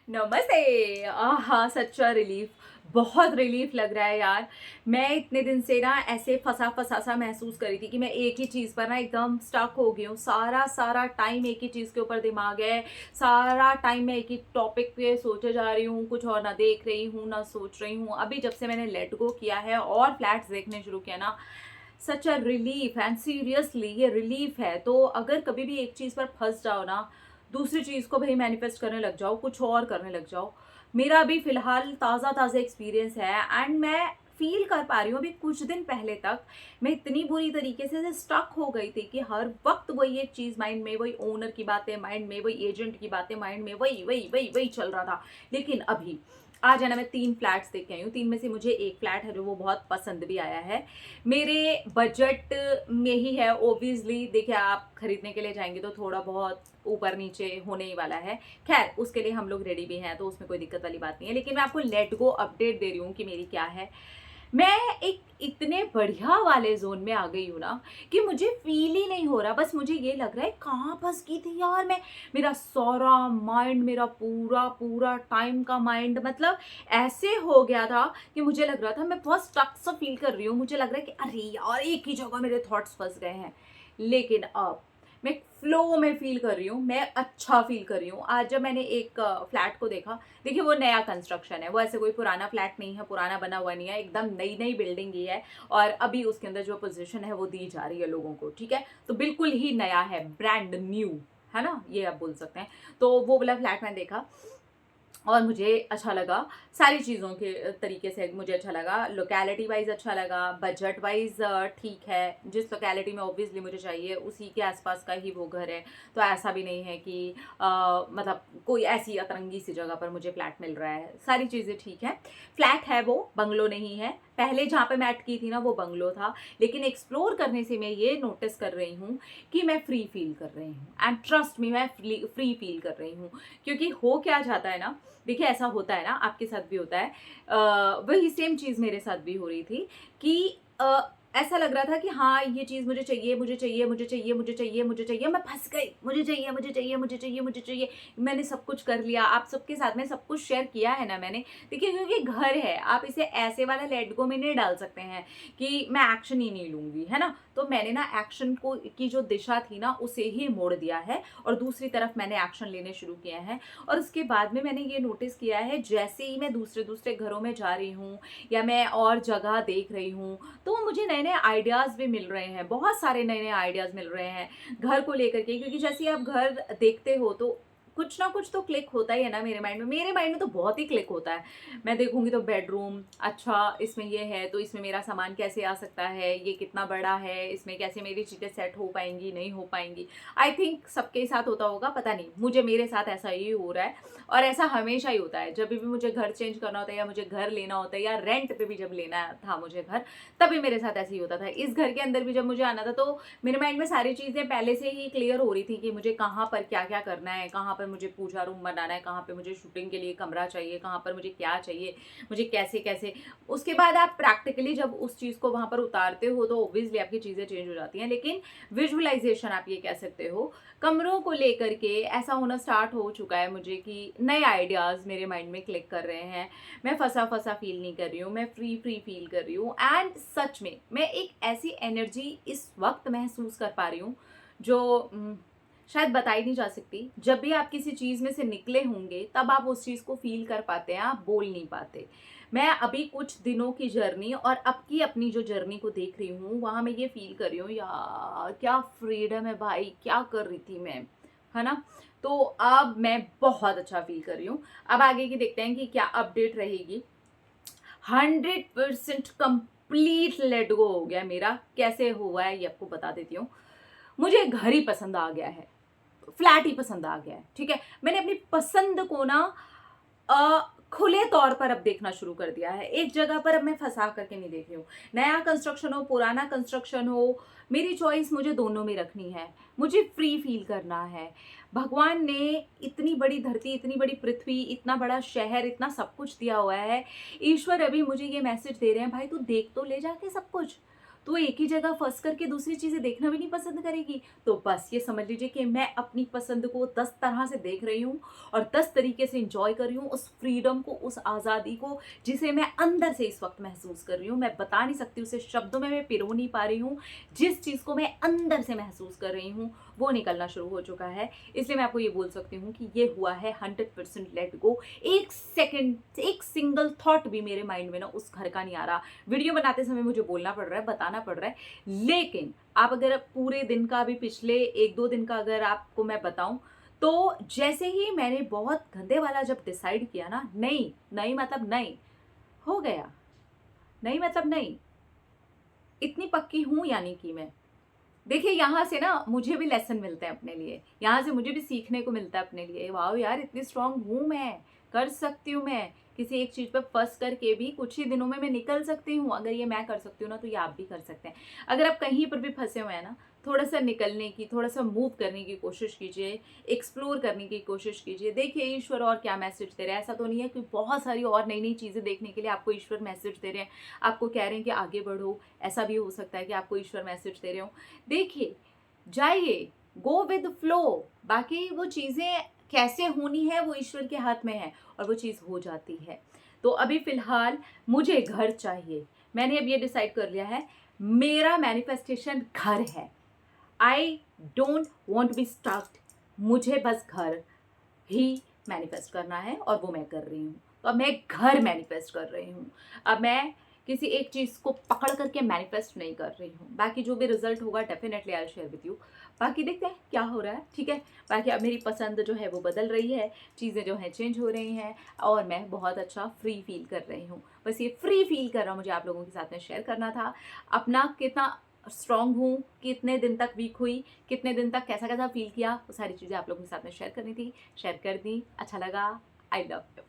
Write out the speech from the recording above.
नमस्ते। आहा, सच्चा रिलीफ। बहुत रिलीफ लग रहा है यार। मैं इतने दिन से ना ऐसे फंसा फंसा सा महसूस कर रही थी कि मैं एक ही चीज़ पर ना एकदम स्टक हो गई हूँ। सारा सारा टाइम एक ही चीज़ के ऊपर दिमाग है। सारा टाइम मैं एक ही टॉपिक पे सोचे जा रही हूँ, कुछ और ना देख रही हूँ ना सोच रही हूँ। अभी जब से मैंने लेट गो किया है और फ्लैट्स देखने शुरू किया ना, सच अ रिलीफ। एंड सीरियसली ये रिलीफ है। तो अगर कभी भी एक चीज़ पर फंस जाओ ना, दूसरी चीज़ को भाई मैनिफेस्ट करने लग जाओ, कुछ और करने लग जाओ। मेरा अभी फ़िलहाल ताज़ा-ताज़ा एक्सपीरियंस है एंड मैं फ़ील कर पा रही हूँ। अभी कुछ दिन पहले तक मैं इतनी बुरी तरीके से स्टक हो गई थी कि हर वक़्त वही एक चीज़ माइंड में, वही ओनर की बातें माइंड में, वही एजेंट की बातें माइंड में, वही, वही, वही, वही चल रहा था। लेकिन अभी आज है ना, मैं 3 फ्लैट्स देख के आई हूँ। 3 में से मुझे 1 फ्लैट है जो वो बहुत पसंद भी आया है। मेरे बजट में ही है ऑब्वियसली। देखिए, आप खरीदने के लिए जाएँगे तो थोड़ा बहुत ऊपर-नीचे होने ही वाला है। ख़ैर उसके लिए हम लोग रेडी भी हैं, तो उसमें कोई दिक्कत वाली बात नहीं है। लेकिन मैं आपको लेट गो अपडेट दे रही हूँ कि मेरी क्या है। मैं एक इतने बढ़िया वाले ज़ोन में आ गई हूँ ना कि मुझे फ़ील ही नहीं हो रहा। बस मुझे ये लग रहा है कहाँ फँस गई थी यार मैं। मेरा सारा माइंड, मेरा पूरा टाइम का माइंड मतलब ऐसे हो गया था कि मुझे लग रहा था मैं बहुत स्टक सा फ़ील कर रही हूँ। मुझे लग रहा है कि अरे यार, एक ही जगह मेरे थॉट्स फँस गए हैं। लेकिन अब मैं फ्लो में फ़ील कर रही हूँ, मैं अच्छा फ़ील कर रही हूँ। आज जब मैंने एक फ्लैट को देखा, देखिए वो नया कंस्ट्रक्शन है, वो ऐसे कोई पुराना फ्लैट नहीं है, पुराना बना हुआ नहीं है, एकदम नई-नई बिल्डिंग ही है और अभी उसके अंदर जो पोज़ीशन है वो दी जा रही है लोगों को, ठीक है? तो बिल्कुल ही नया है, ब्रांड न्यू, है ना? ये आप बोल सकते हैं। तो वो वाला फ्लैट मैंने देखा और मुझे अच्छा लगा। सारी चीज़ों के तरीके से मुझे अच्छा लगा। लोकेलिटी वाइज़ अच्छा लगा, बजट वाइज़ ठीक है। जिस लोकेलिटी में ऑब्वियसली मुझे चाहिए उसी के आस-पास का ही वो घर है। तो ऐसा भी नहीं है कि मतलब कोई ऐसी अतरंगी सी जगह पर मुझे फ्लैट मिल रहा है। सारी चीज़ें ठीक हैं। फ्लैट है वो, बंगलो नहीं है। पहले जहाँ पे मैं अटकी थी ना वो बंगलो था। लेकिन एक्सप्लोर करने से मैं ये नोटिस कर रही हूँ कि मैं फ्री फ़ील कर रही हूँ एंड ट्रस्ट मी, मैं फ्री फ़ील कर रही हूँ। क्योंकि हो क्या जाता है ना, देखिए ऐसा होता है ना, आपके साथ भी होता है। वही सेम चीज़ मेरे साथ भी हो रही थी कि ऐसा लग रहा था कि हाँ, ये चीज़ मुझे चाहिए, मुझे चाहिए, मुझे चाहिए, मुझे चाहिए, मुझे चाहिए, मैं फँस गई। मुझे चाहिए, मुझे चाहिए, मुझे चाहिए, मुझे चाहिए। मैंने सब कुछ कर लिया, आप सबके साथ में सब कुछ शेयर किया है ना मैंने। देखिए, क्योंकि घर है, आप इसे ऐसे वाला लेट गो में नहीं डाल सकते हैं कि मैं एक्शन ही नहीं लूँगी, है ना? तो मैंने ना एक्शन को की जो दिशा थी ना, उसे ही मोड़ दिया है और दूसरी तरफ मैंने एक्शन लेने शुरू किए हैं। और उसके बाद में मैंने ये नोटिस किया है, जैसे ही मैं दूसरे-दूसरे घरों में जा रही हूँ या मैं और जगह देख रही हूँ, तो मुझे नए-नए आइडियाज़ भी मिल रहे हैं, बहुत सारे नए-नए आइडियाज़ मिल रहे हैं घर को लेकर के। क्योंकि जैसे ही आप घर देखते हो तो कुछ ना कुछ तो क्लिक होता ही है ना मेरे माइंड में। मेरे माइंड में तो बहुत ही क्लिक होता है। मैं देखूँगी तो बेडरूम, अच्छा इसमें ये है तो इसमें मेरा सामान कैसे आ सकता है, ये कितना बड़ा है, इसमें कैसे मेरी चीज़ें सेट हो पाएँगी, नहीं हो पाएँगी। आई थिंक सबके साथ होता होगा, पता नहीं, मुझे मेरे साथ ऐसा ही हो रहा है। और ऐसा हमेशा ही होता है, जब भी मुझे घर चेंज करना होता है या मुझे घर लेना होता है या रेंट पे भी जब लेना था मुझे घर, तभी मेरे साथ ऐसे ही होता था। इस घर के अंदर भी जब मुझे आना था तो मेरे माइंड में सारी चीज़ें पहले से ही क्लियर हो रही थी कि मुझे कहाँ पर क्या-क्या करना है, कहाँ पर मुझे पूजा रूम बनाना है, कहाँ पे मुझे शूटिंग के लिए कमरा चाहिए, कहाँ पर मुझे क्या चाहिए, मुझे कैसे-कैसे। उसके बाद आप प्रैक्टिकली जब उस चीज़ को वहाँ पर उतारते हो तो ऑब्वियसली आपकी चीज़ें चेंज हो जाती हैं। लेकिन विजुअलाइज़ेशन आप ये कह सकते हो, कमरों को लेकर के ऐसा होना स्टार्ट हो चुका है मुझे कि नए आइडियाज़ मेरे माइंड में क्लिक कर रहे हैं। मैं फँसा-फँसा फ़ील नहीं कर रही हूँ, मैं फ्री फ़ील कर रही हूँ एंड सच में मैं एक ऐसी एनर्जी इस वक़्त महसूस कर पा रही हूँ जो शायद बताई नहीं जा सकती। जब भी आप किसी चीज़ में से निकले होंगे तब आप उस चीज़ को फ़ील कर पाते हैं, आप बोल नहीं पाते। मैं अभी कुछ दिनों की जर्नी और अब की अपनी जो जर्नी को देख रही हूँ, वहाँ मैं ये फ़ील कर रही हूँ, यार क्या फ्रीडम है भाई, क्या कर रही थी मैं, है ना? तो अब मैं बहुत अच्छा फ़ील कर रही हूँ। अब आगे की देखते हैं कि क्या अपडेट रहेगी। 100% कंप्लीट लेट गो हो गया मेरा। कैसे हुआ है ये आपको बता देती हूँ। मुझे घर ही पसंद आ गया है, फ्लैट ही पसंद आ गया है, ठीक है? मैंने अपनी पसंद को ना अ, खुले तौर पर अब देखना शुरू कर दिया है। एक जगह पर अब मैं फँसा करके नहीं देख रही हूँ। नया कंस्ट्रक्शन हो, पुराना कंस्ट्रक्शन हो, मेरी चॉइस मुझे दोनों में रखनी है। मुझे फ्री फ़ील करना है। भगवान ने इतनी बड़ी धरती, इतनी बड़ी पृथ्वी, इतना बड़ा शहर, इतना सब कुछ दिया हुआ है। ईश्वर अभी मुझे ये मैसेज दे रहे हैं, भाई तू देख तो ले जाके सब कुछ। तो एक ही जगह फँस करके दूसरी चीज़ें देखना भी नहीं पसंद करेगी। तो बस ये समझ लीजिए कि मैं अपनी पसंद को 10 तरह से देख रही हूँ और 10 तरीके से एन्जॉय कर रही हूँ, उस फ्रीडम को, उस आज़ादी को, जिसे मैं अंदर से इस वक़्त महसूस कर रही हूँ। मैं बता नहीं सकती, उसे शब्दों में मैं पिरो नहीं पा रही हूँ। जिस चीज़ को मैं अंदर से महसूस कर रही हूँ, वो निकलना शुरू हो चुका है। इसलिए मैं आपको ये बोल सकती हूँ कि ये हुआ है 100% लेट गो। एक सेकंड, एक सिंगल थॉट भी मेरे माइंड में ना उस घर का नहीं आ रहा। वीडियो बनाते समय मुझे बोलना पड़ रहा है, बताना पड़ रहा है, लेकिन आप अगर पूरे दिन का, अभी पिछले 1-2 दिन का अगर आपको मैं बताऊँ, तो जैसे ही मैंने बहुत गंदे वाला जब डिसाइड किया ना, नहीं, नहीं मतलब नहीं, हो गया। नहीं मतलब नहीं, इतनी पक्की हूँ यानी कि मैं। देखिए, यहाँ से ना मुझे भी लेसन मिलते हैं अपने लिए, यहाँ से मुझे भी सीखने को मिलता है अपने लिए। वाओ यार, इतनी स्ट्रांग हूँ मैं, कर सकती हूँ मैं। किसी एक चीज़ पे फँस करके भी कुछ ही दिनों में मैं निकल सकती हूँ। अगर ये मैं कर सकती हूँ ना, तो ये आप भी कर सकते हैं। अगर आप कहीं पर भी फँसे हुए हैं ना, थोड़ा-सा निकलने की, थोड़ा-सा मूव करने की कोशिश कीजिए, एक्सप्लोर करने की कोशिश कीजिए। देखिए ईश्वर और क्या मैसेज दे रहा है। ऐसा तो नहीं है कि बहुत सारी और नई-नई चीज़ें देखने के लिए आपको ईश्वर मैसेज दे रहे हैं, आपको कह रहे हैं कि आगे बढ़ो। ऐसा भी हो सकता है कि आपको ईश्वर मैसेज दे रहे हों। देखिए, जाइए, गो विद फ्लो, बाकी वो चीज़ें कैसे होनी है वो ईश्वर के हाथ में है और वो चीज़ हो जाती है। तो अभी फ़िलहाल मुझे घर चाहिए। मैंने अब ये डिसाइड कर लिया है, मेरा मैनिफेस्टेशन घर है। I don't want to be stucked. मुझे बस घर ही मैनिफेस्ट करना है और वो मैं कर रही हूँ। तो अब मैं घर मैनिफेस्ट कर रही हूँ। अब मैं किसी एक चीज़ को पकड़ करके मैनिफेस्ट नहीं कर रही हूँ। बाकी जो भी रिज़ल्ट होगा definitely I will share with you. बाकी देखते हैं क्या हो रहा है, ठीक है? बाकी अब मेरी पसंद जो है वो बदल रही है, चीज़ें जो हैं चेंज हो रही हैं और मैं बहुत अच्छा फ्री फ़ील कर रही हूँ। बस ये फ्री फ़ील करना मुझे आप लोगों के साथ में शेयर करना था। अपना कितना स्ट्रॉन्ग हूँ, कितने दिन तक वीक हुई, कितने दिन तक कैसा-कैसा फ़ील किया, वो सारी चीज़ें आप लोगों के साथ में शेयर करनी थी। शेयर कर दी, अच्छा लगा, आई लव यू।